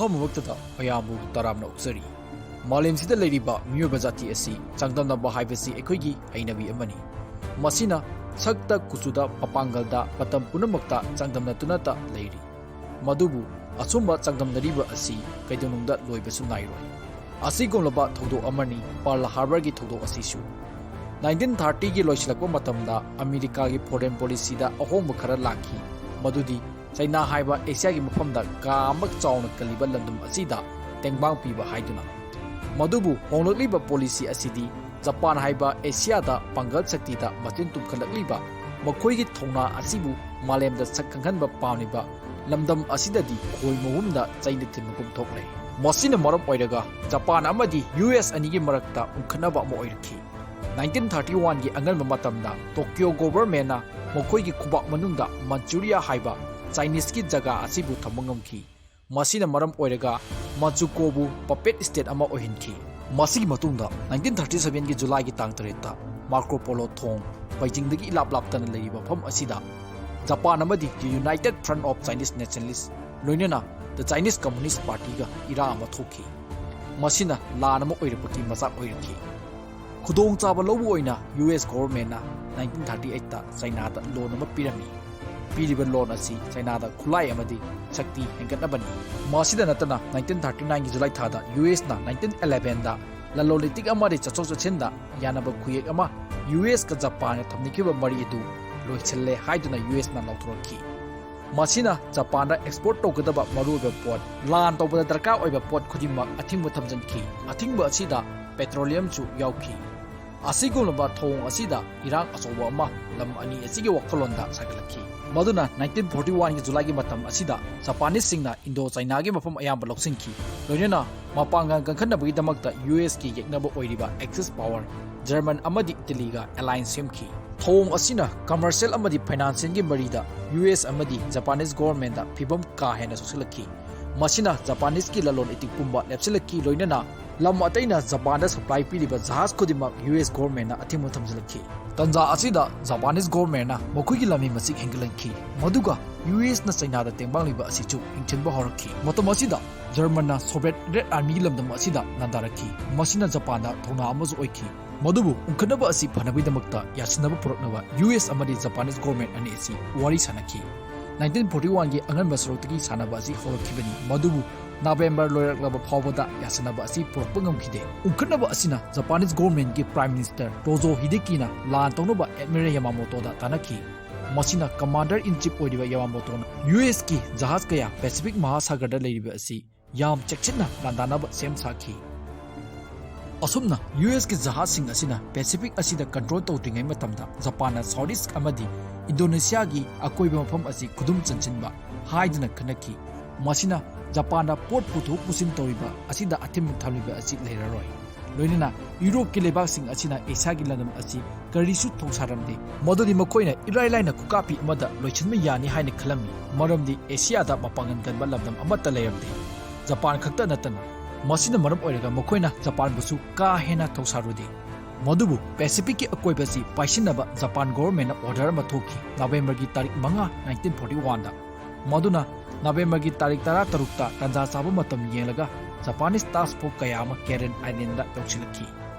ꯑꯍꯥꯟꯕꯃꯛꯇꯗ ꯑꯌꯥꯝꯕꯨ ꯇꯔꯥꯝꯅ ꯑꯣꯛꯆꯔꯤ꯫ ꯃꯥꯂꯦꯝꯁꯤꯗ ꯂꯩꯔꯤꯕ ꯃꯤꯑꯣꯏꯕ ꯖꯥꯇꯤ ꯑꯁꯤ ꯆꯥꯡꯗꯝꯅꯕ ꯍꯥꯏꯕꯁꯤ ꯑꯩꯈꯣꯏꯒꯤ ꯍꯩꯅꯕꯤ ꯑꯃꯅꯤ꯫ ꯃꯁꯤꯅ ꯁꯛꯇ ꯀꯨꯆꯨꯗ ꯃꯄꯥꯡꯒꯜꯗ ꯃꯇꯝ ꯄꯨꯝꯅꯃꯛꯇ ꯆꯥꯡꯗꯝꯅꯗꯨꯅꯇ ꯂꯩꯔꯤ꯫ ꯃꯗꯨꯕꯨ ꯑꯆꯨꯝꯕ ꯆꯥꯡꯗꯝꯅꯔꯤꯕ ꯑꯁꯤ ꯀꯩꯗꯧꯅꯨꯡꯗ ꯂꯣꯏꯕꯁꯨ ꯅꯥꯏꯔꯣꯏ꯫ ꯑꯁꯤꯒꯨꯝꯂꯕ ꯊꯧꯗꯣꯛ ꯑꯃꯅꯤ ꯄꯥꯔꯜ ꯍꯥꯔꯕꯔꯒꯤ ꯊꯧꯗꯣꯛ ꯑꯁꯤꯁꯨ꯫ 1930ꯒꯤ ꯂꯣꯏꯁꯤꯜꯂꯛꯄ ꯃꯇꯝꯗ ꯑꯃꯦꯔꯤꯀꯥꯒꯤ ꯐꯣꯔꯦꯟ ꯄꯣꯂꯤꯁꯤꯗ ꯑꯍꯣꯡꯕ ꯈꯔ ꯂꯥꯛꯈꯤ, ꯃꯗꯨꯗꯤ ꯆꯥꯏꯅꯥ ꯍꯥꯏꯕ ꯑꯦꯁꯤꯌꯥꯒꯤ ꯃꯐꯝꯗ ꯀꯥ ꯑꯃ ꯆꯥꯎꯅ ꯀꯜꯂꯤꯕ ꯂꯝꯗꯝ ꯑꯁꯤꯗ ꯇꯦꯡꯕꯥꯡ ꯄꯤꯕ ꯍꯥꯏꯗꯨꯅ꯫ ꯃꯗꯨꯕꯨ ꯍꯣꯡꯂꯛꯂꯤꯕ ꯄꯣꯂꯤꯁꯤ ꯑꯁꯤꯗꯤ ꯖꯄꯥꯟ ꯍꯥꯏꯕ ꯑꯦꯁꯤꯌꯥꯗ ꯄꯥꯡꯒꯜ ꯁꯛꯇꯤꯗ ꯃꯆꯤꯟ ꯇꯨꯝꯈꯠꯂꯛꯂꯤꯕ ꯃꯈꯣꯏꯒꯤ ꯊꯧꯅꯥ ꯑꯁꯤꯕꯨ ꯃꯥꯂꯦꯝꯗ ꯁꯛ ꯈꯪꯍꯟꯕ ꯄꯥꯝꯂꯤꯕ ꯂꯝꯗꯝ ꯑꯁꯤꯗꯗꯤ ꯈꯣꯏ ꯃꯍꯨꯝꯗ ꯆꯩꯅ ꯊꯤꯟꯕꯒꯨꯝ ꯊꯣꯛꯂꯦ꯫ ꯃꯁꯤꯅ ꯃꯔꯝ ꯑꯣꯏꯔꯒ ꯖꯄꯥꯟ ꯑꯃꯗꯤ US ꯑꯅꯤꯒꯤ ꯃꯔꯛꯇ ꯎꯪꯈꯠꯅꯕ ꯑꯃ ꯑꯣꯏꯔꯛꯈꯤ꯫ 1931ꯒꯤ ꯑꯉꯟꯕ ꯃꯇꯝꯗ ꯇꯣꯀꯤꯌꯣ ꯒꯣꯚꯔꯟꯃꯦꯟꯠꯅ ꯃꯈꯣꯏꯒꯤ ꯈꯨꯕꯥꯛ ꯃꯅꯨꯡꯗ ꯃꯟꯆꯨꯔꯤꯌꯥ ꯍꯥꯏꯕ ꯆꯥꯏꯅꯤꯁꯀꯤ ꯖꯒꯥ ꯑꯁꯤꯕꯨ ꯊꯝꯕ ꯉꯝꯈꯤ꯫ ꯃꯁꯤꯅ ꯃꯔꯝ ꯑꯣꯏꯔꯒ ꯃꯆꯨꯀꯣꯕꯨ ꯄꯄꯦꯠ ꯁ꯭ꯇꯦꯠ ꯑꯃ ꯑꯣꯏꯍꯟꯈꯤ꯫ ꯃꯁꯤꯒꯤ ꯃꯇꯨꯡꯗ 1937ꯒꯤ ꯖꯨꯂꯥꯏꯒꯤ ꯇꯥꯡ 3ꯗ ꯃꯥꯔꯀꯣ ꯄꯣꯂꯣ ꯊꯣꯡ ꯕꯩꯖꯤꯡꯗꯒꯤ ꯏꯂꯥꯞ ꯂꯥꯞꯇꯅ ꯂꯩꯔꯤꯕ ꯃꯐꯝ ꯑꯁꯤꯗ ꯖꯄꯥꯟ ꯑꯃꯗꯤ the united front of Chinese nationalist ꯂꯣꯏꯅꯅ ꯗ ꯆꯥꯏꯅꯤꯁ ꯀꯝꯃꯨꯅꯤꯁꯠ ꯄꯥꯔꯇꯤꯒ ꯏꯔꯥꯡ ꯑꯃ ꯊꯣꯛꯈꯤ꯫ ꯃꯁꯤꯅ ꯂꯥꯟ ꯑꯃ ꯑꯣꯏꯔꯛꯄꯒꯤ ꯃꯆꯥꯛ ꯑꯣꯏꯔꯛꯈꯤ꯫ ꯈꯨꯗꯣꯡꯆꯥꯕ ꯂꯧꯕ ꯑꯣꯏꯅ US ꯒꯣꯚꯔꯟꯃꯦꯟꯠꯅ 1938ꯗ ꯆꯥꯏꯅꯥꯗ ꯂꯣꯟ ꯑꯃ ꯄꯤꯔꯝꯃꯤ꯫ ꯄꯤꯔꯤꯕ ꯂꯣꯟ ꯑꯁꯤ ꯆꯥꯏꯅꯥꯗ ꯈꯨꯠꯂꯥꯏ ꯑꯃꯗꯤ ꯁꯛꯇꯤ ꯍꯦꯟꯒꯠꯅꯕꯅꯤ꯫ ꯃꯁꯤꯗ ꯅꯠꯇꯅ 1939ꯒꯤ ꯖꯨꯂꯥꯏ ꯊꯥꯗ USꯅ 1911ꯗ ꯂꯂꯣꯟ ꯏꯇꯤꯛ ꯑꯃꯗꯤ ꯆꯠꯊꯣꯛ ꯆꯠꯁꯤꯟꯗ ꯌꯥꯅꯕ ꯈꯨꯌꯦꯛ ꯑꯃ USꯒ ꯖꯄꯥꯟꯒ ꯊꯝꯅꯈꯤꯕ ꯃꯔꯤ ꯑꯗꯨ ꯂꯣꯏꯁꯤꯜꯂꯦ ꯍꯥꯏꯗꯨꯅ USꯅ ꯂꯥꯎꯊꯣꯔꯛꯈꯤ꯫ ꯃꯁꯤꯅ ꯖꯄꯥꯟꯗ ꯑꯦꯛꯁꯄꯣꯔꯠ ꯇꯧꯒꯗꯕ ꯃꯔꯨꯑꯣꯏꯕ ꯄꯣꯠ, ꯂꯥꯟ ꯇꯧꯕꯗ ꯗꯔꯀꯥꯔ ꯑꯣꯏꯕ ꯄꯣꯠ ꯈꯨꯗꯤꯡꯃꯛ ꯑꯊꯤꯡꯕ ꯊꯝꯖꯤꯟꯈꯤ꯫ ꯑꯊꯤꯡꯕ ꯑꯁꯤꯗ ꯄꯦꯇ꯭ꯔꯣꯂꯤꯌꯝꯁꯨ ꯌꯥꯎꯈꯤ꯫ ꯑꯁꯤꯒꯨꯝꯂꯕ ꯊꯧꯑꯣꯡ ꯑꯁꯤꯗ ꯏꯔꯥꯡ ꯑꯆꯧꯕ ꯑꯃ ꯂꯝ ꯑꯅꯤ ꯑꯁꯤꯒꯤ ꯋꯥꯈꯜꯂꯣꯟꯗ ꯁꯥꯒꯠꯂꯛꯈꯤ꯫ ꯃꯗꯨꯅ 1941ꯒꯤ ꯖꯨꯂꯥꯏꯒꯤ ꯃꯇꯝ ꯑꯁꯤꯗ ꯖꯄꯥꯅꯤꯁꯁꯤꯡꯅ ꯏꯟꯗꯣ ꯆꯥꯏꯅꯥꯒꯤ ꯃꯐꯝ ꯑꯌꯥꯝꯕ ꯂꯧꯁꯤꯟꯈꯤ, ꯂꯣꯏꯅꯅ ꯃꯄꯥꯡꯒꯜ ꯀꯟꯈꯠꯅꯕꯒꯤꯗꯃꯛꯇ USꯀꯤ ꯌꯦꯛꯅꯕ ꯑꯣꯏꯔꯤꯕ ꯑꯦꯛꯁꯤꯁ ꯄꯥꯋꯔ, ꯖꯔꯃꯟ ꯑꯃꯗꯤ ꯏꯇꯥꯂꯤꯒ ꯑꯦꯂꯥꯏꯟꯁ ꯁꯦꯝꯈꯤ꯫ ꯊꯧꯑꯣꯡ ꯑꯁꯤꯅ ꯀꯃꯔꯁꯤꯌꯦꯜ ꯑꯃꯗꯤ ꯐꯥꯏꯅꯥꯟꯁꯤꯌꯦꯜꯒꯤ ꯃꯔꯤꯗ US ꯑꯃꯗꯤ ꯖꯄꯥꯅꯤꯁ ꯒꯣꯚꯔꯟꯃꯦꯟꯠꯗ ꯐꯤꯚꯝ ꯀꯥ ꯍꯦꯟꯅ ꯁꯣꯛꯆꯤꯜꯂꯛꯈꯤ꯫ ꯃꯁꯤꯅ ꯖꯄꯥꯅꯤꯁꯀꯤ ꯂꯂꯣꯟ ꯏꯇꯤꯛ ꯄꯨꯝꯕ ꯂꯦꯞꯁꯤꯜꯂꯛꯈꯤ, ꯂꯣꯏꯅꯅ ꯂꯝ ꯑꯇꯩꯅ ꯖꯄꯥꯟꯗ ꯁꯄ꯭ꯂꯥꯏ ꯄꯤꯔꯤꯕ ꯖꯍꯥꯖ ꯈꯨꯗꯤꯡꯃꯛ US ꯒꯣꯚꯔꯟꯃꯦꯟꯠꯅ ꯑꯊꯤꯡꯕ ꯊꯝꯖꯤꯜꯂꯛꯈꯤ꯫ ꯇꯟꯖꯥ ꯑꯁꯤꯗ ꯖꯄꯥꯅꯤꯁ ꯒꯣꯚꯔꯟꯃꯦꯟꯠꯅ ꯃꯈꯣꯏꯒꯤ ꯂꯝꯕꯤ ꯃꯁꯤꯡ ꯍꯦꯟꯒꯠꯍꯟꯈꯤ, ꯃꯗꯨꯒ USꯅ ꯆꯥꯏꯅꯥꯗ ꯇꯦꯡꯕꯥꯡꯂꯤꯕ ꯑꯁꯤꯁꯨ ꯌꯦꯡꯁꯤꯟꯕ ꯍꯧꯔꯛꯈꯤ꯫ ꯃꯇꯝ ꯑꯁꯤꯗ ꯖꯔꯃꯟꯅ ꯁꯣꯚꯤꯌꯦꯠ ꯔꯦꯗ ꯑꯥꯔꯃꯤꯒꯤ ꯂꯝꯗꯝ ꯑꯁꯤꯗ ꯂꯥꯟꯗꯥꯔꯛꯈꯤ꯫ ꯃꯁꯤꯅ ꯖꯄꯥꯟꯗ ꯊꯧꯅꯥ ꯑꯃꯁꯨ ꯑꯣꯏꯈꯤ꯫ ꯃꯗꯨꯕꯨ ꯎꯪꯈꯠꯅꯕ ꯑꯁꯤ ꯐꯅꯕꯒꯤꯗꯃꯛꯇ ꯌꯥꯁꯤꯟꯅꯕ ꯄꯨꯔꯛꯅꯕ US ꯑꯃꯗꯤ ꯖꯄꯥꯅꯤꯁ ꯒꯣꯚꯔꯟꯃꯦꯟꯠ ꯑꯅꯤ ꯑꯁꯤ ꯋꯥꯔꯤ ꯁꯥꯅꯈꯤ꯫ 1941ꯒꯤ ꯑꯉꯟꯕ ꯁꯔꯨꯛꯇꯒꯤ ꯁꯥꯟꯅꯕ ꯑꯁꯤ ꯍꯧꯔꯛꯈꯤꯕꯅꯤ, ꯃꯗꯨꯕꯨ ꯅꯕꯦꯝꯕꯔ ꯂꯣꯏꯔꯛꯂꯕ ꯐꯥꯎꯕꯗ ꯌꯥꯁꯤꯟꯅꯕ ꯑꯁꯤ ꯄꯨꯔꯛꯄ ꯉꯝꯈꯤꯗꯦ꯫ ꯎꯪꯈꯠꯅꯕ ꯑꯁꯤꯅ ꯖꯄꯥꯅꯤꯁ ꯒꯣꯚꯔꯟꯃꯦꯟꯠꯀꯤ ꯄ꯭ꯔꯥꯏꯝ ꯃꯤꯅꯤꯁꯇꯔ ꯇꯣꯖꯣ ꯍꯤꯗꯦꯀꯤꯅ ꯂꯥꯟ ꯇꯧꯅꯕ ꯑꯦꯗꯃꯤꯔꯦꯜ ꯌꯥꯃꯥꯃꯣꯇꯣꯗ ꯇꯥꯟꯅꯈꯤ꯫ ꯃꯁꯤꯅ ꯀꯃꯥꯟꯗꯔ ꯏꯟ ꯆꯤꯐ ꯑꯣꯏꯔꯤꯕ ꯌꯥꯃꯥꯃꯣꯇꯣꯅ USꯀꯤ ꯖꯍꯥꯖ ꯀꯌꯥ ꯄꯦꯁꯤꯐꯤꯛ ꯃꯍꯥꯁꯥꯒꯔꯗ ꯂꯩꯔꯤꯕ ꯑꯁꯤ ꯌꯥꯝ ꯆꯦꯛꯁꯤꯟꯅ ꯂꯥꯟꯗꯥꯅꯕ ꯁꯦꯝ ꯁꯥꯈꯤ꯫ ꯑꯁꯨꯝꯅ USꯀꯤ ꯖꯍꯥꯖꯁꯤꯡ ꯑꯁꯤꯅ ꯄꯦꯁꯤꯐꯤꯛ ꯑꯁꯤꯗ ꯀꯟꯇ꯭ꯔꯣꯜ ꯇꯧꯗ꯭ꯔꯤꯉꯩ ꯃꯇꯝꯗ ꯖꯄꯥꯟꯅ ꯁꯥꯎꯊ ꯏꯁꯠ ꯑꯃꯗꯤ ꯏꯟꯗꯣꯅꯦꯁꯤꯌꯥꯒꯤ ꯑꯀꯣꯏꯕ ꯃꯐꯝ ꯑꯁꯤ ꯈꯨꯗꯨꯝ ꯆꯟꯁꯤꯟꯕ ꯍꯥꯏꯗꯨꯅ ꯈꯟꯅꯈꯤ꯫ ꯃꯁꯤꯅ ꯖꯄꯥꯟꯗ ꯄꯣꯠ ꯄꯨꯊꯣꯛ ꯄꯨꯁꯤꯟ ꯇꯧꯔꯤꯕ ꯑꯁꯤꯗ ꯑꯊꯤꯡꯕ ꯊꯝꯂꯤꯕ ꯑꯁꯤ ꯂꯩꯔꯔꯣꯏ, ꯂꯣꯏꯅꯅ ꯌꯨꯔꯣꯞꯀꯤ ꯂꯩꯕꯥꯛꯁꯤꯡ ꯑꯁꯤꯅ ꯑꯦꯁꯤꯌꯥꯒꯤ ꯂꯝꯗꯝ ꯑꯁꯤ ꯀꯔꯤꯁꯨ ꯊꯧꯁꯥꯔꯝꯗꯦ, ꯃꯗꯨꯗꯤ ꯃꯈꯣꯏꯅ ꯏꯔꯥꯏ ꯂꯥꯏꯅ ꯈꯨꯀꯥꯞꯄꯤ ꯑꯃꯗ ꯂꯣꯏꯁꯤꯟꯕ ꯌꯥꯅꯤ ꯍꯥꯏꯅ ꯈꯜꯂꯝꯃꯤ, ꯃꯔꯝꯗꯤ ꯑꯦꯁꯤꯌꯥꯗ ꯃꯄꯥꯡꯒꯜ ꯀꯟꯕ ꯂꯝꯗꯝ ꯑꯃꯠꯇ ꯂꯩꯔꯝꯗꯦ, ꯖꯄꯥꯟ ꯈꯛꯇ ꯅꯠꯇꯅ꯫ ꯃꯁꯤꯅ ꯃꯔꯝ ꯑꯣꯏꯔꯒ ꯃꯈꯣꯏꯅ ꯖꯄꯥꯟꯕꯨꯁꯨ ꯀꯥ ꯍꯦꯟꯅ ꯊꯧꯁꯥꯔꯨꯗꯦ꯫ ꯃꯗꯨꯕꯨ ꯄꯦꯁꯤꯐꯤꯛꯀꯤ ꯑꯀꯣꯏꯕ ꯑꯁꯤ ꯄꯥꯏꯁꯤꯟꯅꯕ ꯖꯄꯥꯟ ꯒꯣꯚꯔꯟꯃꯦꯟꯠꯅ ꯑꯣꯔꯗꯔ ꯑꯃ ꯊꯣꯛꯈꯤ ꯅꯕꯦꯝꯕꯔꯒꯤ ꯇꯥꯔꯤꯛ 5, 1941ꯗ꯫ ꯃꯗꯨꯅ ꯅꯕꯦꯝꯕꯔꯒꯤ ꯇꯥꯔꯤꯛ 13ꯇ ꯇꯟꯖꯥ ꯆꯥꯕ ꯃꯇꯝ ꯌꯦꯡꯂꯒ ꯖꯄꯥꯅꯤꯁ ꯇꯥꯁꯛ ꯐꯣꯔꯁ ꯀꯌꯥ ꯑꯃ ꯀꯦꯔꯦꯟ ꯑꯥꯏꯂꯦꯟꯗ ꯌꯧꯁꯤꯜꯂꯛꯈꯤ꯫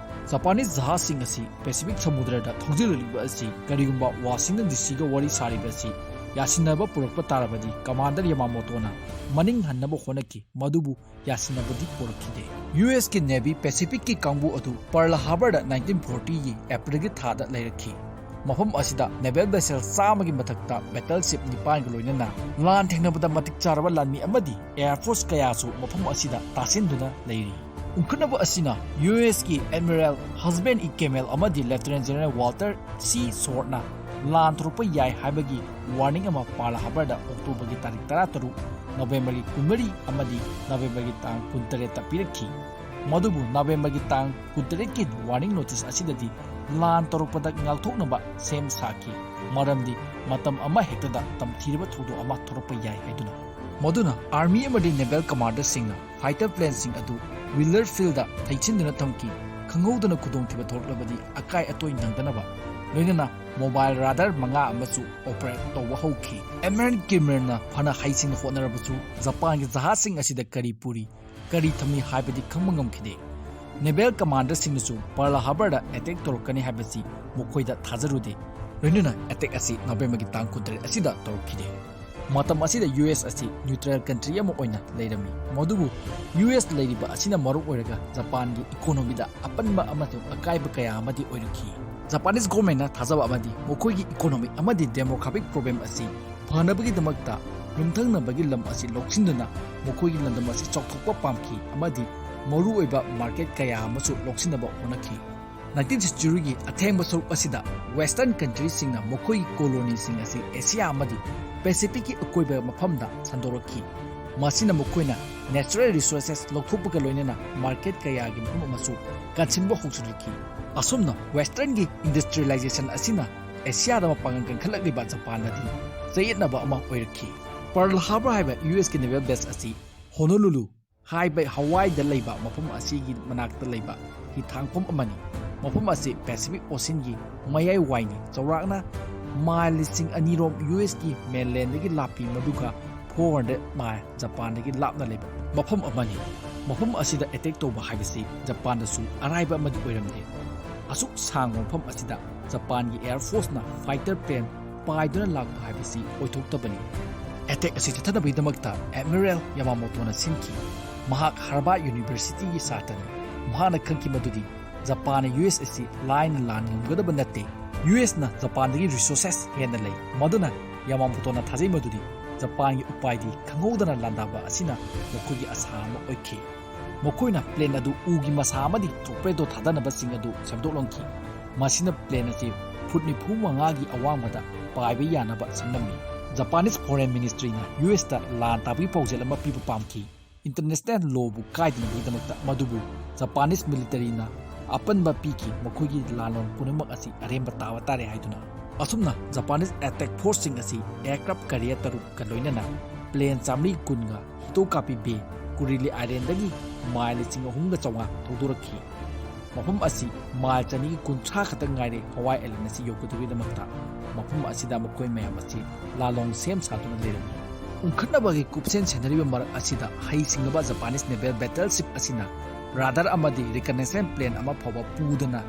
ꯖꯄꯥꯅꯤꯁ ꯖꯍꯥꯖꯁꯤꯡ ꯑꯁꯤ ꯄꯦꯁꯤꯐꯤꯛ ꯁꯃꯨꯗ꯭ꯔꯗ ꯊꯧꯖꯤꯜꯂꯛꯂꯤꯕ ꯑꯁꯤ ꯀꯔꯤꯒꯨꯝꯕ ꯋꯥꯁꯤꯡꯇꯟ DCꯒ ꯋꯥꯔꯤ ꯁꯥꯔꯤꯕ ꯑꯁꯤ ꯌꯥꯁꯤꯟꯅꯕ ꯄꯨꯔꯛꯄ ꯇꯥꯔꯕꯗꯤ ꯀꯃꯥꯟꯗꯔ ꯌꯥꯃꯥꯃꯣꯇꯣꯅ ꯃꯅꯤꯡ ꯍꯟꯅꯕ ꯍꯣꯠꯅꯈꯤ, ꯃꯗꯨꯕꯨ ꯌꯥꯁꯤꯟꯅꯕꯗꯤ ꯄꯨꯔꯛꯈꯤꯗꯦ꯫ USꯀꯤ ꯅꯦꯚꯤ ꯄꯦꯁꯤꯐꯤꯛꯀꯤ ꯀꯥꯡꯕꯨ ꯑꯗꯨ ꯄꯥꯔꯜ ꯍꯥꯔꯕꯔꯗ 1940ꯒꯤ ꯑꯦꯄ꯭ꯔꯤꯜꯒꯤ ꯊꯥꯗ ꯂꯩꯔꯛꯈꯤ꯫ ꯃꯐꯝ ꯑꯁꯤꯗ ꯅꯦꯚꯦꯜ ꯚꯦꯁꯦꯜ 100ꯒꯤ ꯃꯊꯛꯇ ꯕꯦꯇꯜꯁꯤꯞ 9ꯒ ꯂꯣꯏꯅꯅ ꯂꯥꯟ ꯊꯦꯡꯅꯕꯗ ꯃꯇꯤꯛ ꯆꯥꯔꯕ ꯂꯥꯟꯃꯤ ꯑꯃꯗꯤ ꯑꯦꯌꯔ ꯐꯣꯔꯁ ꯀꯌꯥꯁꯨ ꯃꯐꯝ ꯑꯁꯤꯗ ꯇꯥꯁꯤꯟꯗꯨꯅ ꯂꯩꯔꯤ꯫ ꯎꯪꯈꯠꯅꯕ ꯑꯁꯤꯅ USꯀꯤ ꯑꯦꯗꯃꯤꯔꯦꯜ ꯍꯁꯕꯦꯟ ꯏ ꯀꯦꯃꯦꯜ ꯑꯃꯗꯤ ꯂꯦꯐꯇꯦꯅꯦꯟꯠ ꯖꯦꯅꯔꯦꯜ ꯋꯥꯜꯇꯔ C. ꯁꯣꯔꯠꯅ ꯂꯥꯟ ꯊꯣꯔꯛꯄ ꯌꯥꯏ ꯍꯥꯏꯕꯒꯤ ꯋꯥꯔꯅꯤꯡ ꯑꯃ ꯄꯥꯔꯜ ꯍꯥꯔꯕꯔꯗ ꯑꯣꯛꯇꯣꯕꯔꯒꯤ ꯇꯥꯔꯤꯛ 13, ꯅꯕꯦꯝꯕꯔꯒꯤ 24 ꯑꯃꯗꯤ ꯅꯕꯦꯝꯕꯔꯒꯤ ꯇꯥꯡ 23ꯗ ꯄꯤꯔꯛꯈꯤ꯫ ꯃꯗꯨꯕꯨ ꯅꯕꯦꯝꯕꯔꯒꯤ ꯇꯥꯡ 23ꯒꯤ ꯋꯥꯔꯅꯤꯡ ꯅꯣꯇꯤꯁ ꯑꯁꯤꯗꯗꯤ ꯂꯥꯟ ꯇꯧꯔꯛꯄꯗ ꯉꯥꯛꯊꯣꯛꯅꯕ ꯁꯦꯝ ꯁꯥꯈꯤ, ꯃꯔꯝꯗꯤ ꯃꯇꯝ ꯑꯃ ꯍꯦꯛꯇꯗ ꯇꯝꯊꯤꯔꯕ ꯊꯧꯗꯣꯛ ꯑꯃ ꯊꯣꯔꯛꯄ ꯌꯥꯏ ꯍꯥꯏꯗꯨꯅ꯫ ꯃꯗꯨꯅ ꯑꯥꯔꯃꯤ ꯑꯃꯗꯤ ꯅꯦꯚꯦꯜ ꯀꯃꯥꯟꯗꯔꯁꯤꯡꯅ ꯐꯥꯏꯇꯔ ꯄ꯭ꯂꯦꯟꯁꯤꯡ ꯑꯗꯨ ꯋꯤꯂꯔ ꯐꯤꯜꯗ ꯊꯩꯆꯤꯟꯗꯨꯅ ꯊꯝꯈꯤ, ꯈꯪꯍꯧꯗꯅ ꯈꯨꯗꯣꯡꯊꯤꯕ ꯊꯣꯔꯛꯂꯕꯗꯤ ꯑꯀꯥꯏ ꯑꯇꯣꯏ ꯅꯪꯗꯅꯕ꯫ loinana mobile radar manga amasu operate tawwa hauki American Cameron phana haising honarabusu Japan gi jahasing asida kari puri kari thami haibadi khangmangam khide Naval Commander singsu Pearl Harbor da attack torkani habasi mukhoida thajarude loinana attack asi November gi tang kudre asida torkide matam asida US asi neutral country ama oina leirami modubu US leiriba asina maru oiraga Japan gi economy da apanba amatu akaiba kaya amadi oiruki Japanese government na thajaba amadi mukhoigi economy amadi demographic problem asi phanabagi damakta lumthangnabagi lam asi loksinduna mukhoigi landam asi chokthokpa pamki amadi maru oiba market kaya amasu loksinaba honaki 19th century gi athengba sorup asida western countries singna mukhoigi colony sing asi Asia amadi Pacific ki akoiba mafamda sandoraki masina mukhoina natural resources lokthopga loinena market kaya gi mafam amasu kansimba hoksuriki asumna western gi industrialization asina Asia da mapangan khalakliba Japan nadi sayetnaba ama oiraki Pearl Harbor haiba US ki naval base asi Honolulu haiba Hawaii da leiba mafam asi gi manakta leiba hi thangpom amani mafam asi Pacific Ocean gi mayai waini chawrakna mile listing anirom US ki mainland gi lapi maduka 400 mile Japan gi lapna leiba mafam amani mafam asida attack toba haibasi Japan da su araiba amadi oiramde asuk sang mafam asida Japan gi Air Force na fighter plane paiduna lakpa haibasi oithoktabani attack asi thanabai damakta Admiral Yamamoto na sinki mahak Harvard University gi satani mahana khanki madudi Japan US asi line lan ngumgadaba natte US na Japan gi resources hena lei maduna Yamamoto na thajai madudi Japan gi upaidi khanghodana landaba asina mokhogi asama oikhi mokoina plane adu ugi masa amadi torpedo thadanaba sing adu samdoklongki masina plane asi futni phumanga gi awamada paiba yanaba sanami Japanese Foreign Ministry na US ta lan tabi paujel ama piba pamki international law bu kaidina bidamakta madubu Japanese military na apanba piki mokhogi lalon punamak asi aremba tawa tare haiduna asumna Japanese attack force sing asi aircraft carrier taruk kaloinana plane chamri kunga hitokapi be Kurili Island dagi mile sing ahumga chawa thodurakhi mafam asi mile chani kuntha khata ngaire Hawaii Island asi yokuduwi damakta mafam asida mokoi mayam asi lalong sem satuna lerami unkhatnabagi kupsen senariba marak asida hai singnaba Japanese naval battleship asina radar amadi reconnaissance plane ama phawa pudana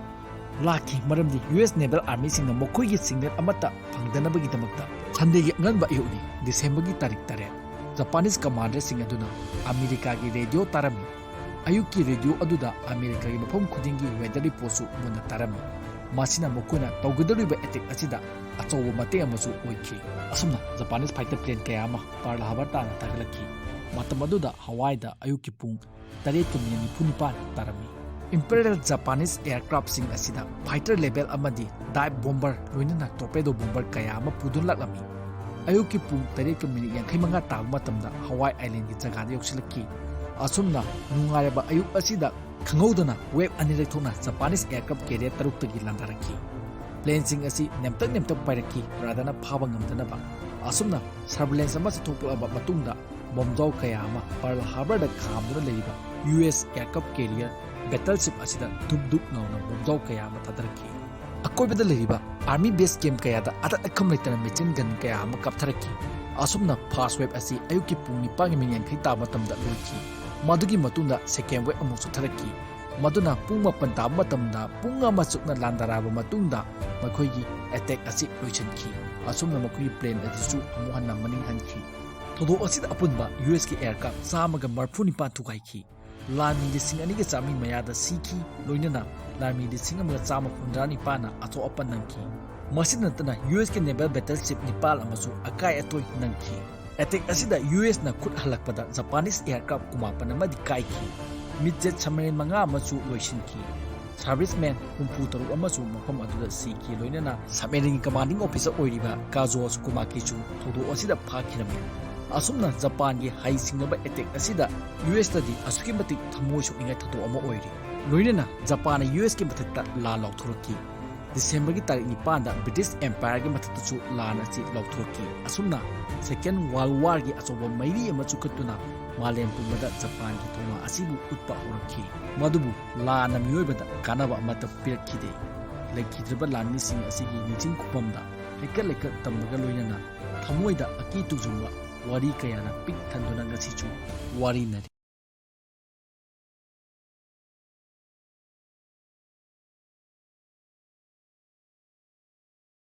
laki maramdi US Naval Army singna mokoi gi signal amata phangdanabagi damakta Sunday nganba ayuni December gi tarik tare Japanese commander sing aduna America gi radio tarami ayuki radio aduda America gi mafam khudingi weather report su muna tarami masina mokuna tawgadariba attack asida achowa mate amasu oikhi asumna Japanese fighter plane kaya ama Pearl Harbor ta tagalaki matamaduda Hawaii da ayuki pung 8:45 tarami Imperial Japanese aircraft sing asida fighter level amadi dive bomber loinana torpedo bomber kaya ama pudun laklami ayuki pung 8:50 tabu matamda Hawaii Island gi jagada yoksilaki asumna nungareba ayuk asida khanghodana wave anirek thona Japanese aircraft carrier taruk tagi landaraki plane sing asi nemtak pairaki radana phaba ngamdanaba asumna surveillance ama thokpa matungda bomjaw kaya ama Pearl Harbor da khamduna leiba US aircraft carrier battleship asida dubdub ngawna bomjaw kaya ama tadaraki akoibada leiba army base camp kaya da atat akham leitana machine gun kaya ama kaptharaki asumna first wave asi ayuki pung 7:30 ta matamda loiki madugi matunda second wave amu sutharaki maduna pung 8 ta matamda pung ama sukna landaraba matunda makhoigi attack asi loichanki asumna makhoigi plane adisu amu hanna maning hanki todo asida apunba US ki aircraft samaga marphuni pa thukaiki lami de sing ani ga chami mayada siki loinana lami de sing ama chama hundrani pana atho apan nangki masina tana US ki naval battleship Nepal amasu akai atoi nangki attack asida US na khut halakpada Japanese aircraft kumapan amadi kaiki midjet submarine manga amasu loisinki serviceman humpu taru amasu mafam aduda siki loinana submarine commanding officer oiriba Kazuo Tsukumaki chu todo asida phakirami asumna Japan gi hai singnaba attack asida US tadi asuki matik thamoi sokningai thato ama oiri loinana Japan US ki mathakta la lokthorki December gi tarik 9 da British Empire gi mathakta chu la na chi lokthorki asumna Second World War gi asoba mairi ama chukatuna malem pumada Japan gi thoma asibu utpa horaki madubu la na miyoibada kanaba amata pirkhide ꯂꯩꯈꯤꯗ꯭ꯔꯕ ꯂꯥꯟꯃꯤꯁꯤꯡ ꯑꯁꯤꯒꯤ ꯅꯤꯡꯁꯤꯡ ꯈꯨꯕꯝꯗ ꯂꯩꯀꯠ ꯇꯝꯕꯒ ꯂꯣꯏꯅꯅ ꯊꯃꯣꯏꯗ ꯑꯀꯤ ꯇꯨꯖꯨꯡꯕ ꯋꯥꯔꯤ ꯀꯌꯥꯅ ꯄꯤꯛ ꯊꯟꯗꯨꯅ ꯉꯁꯤꯁꯨ ꯋꯥꯔꯤꯅꯔꯤ꯫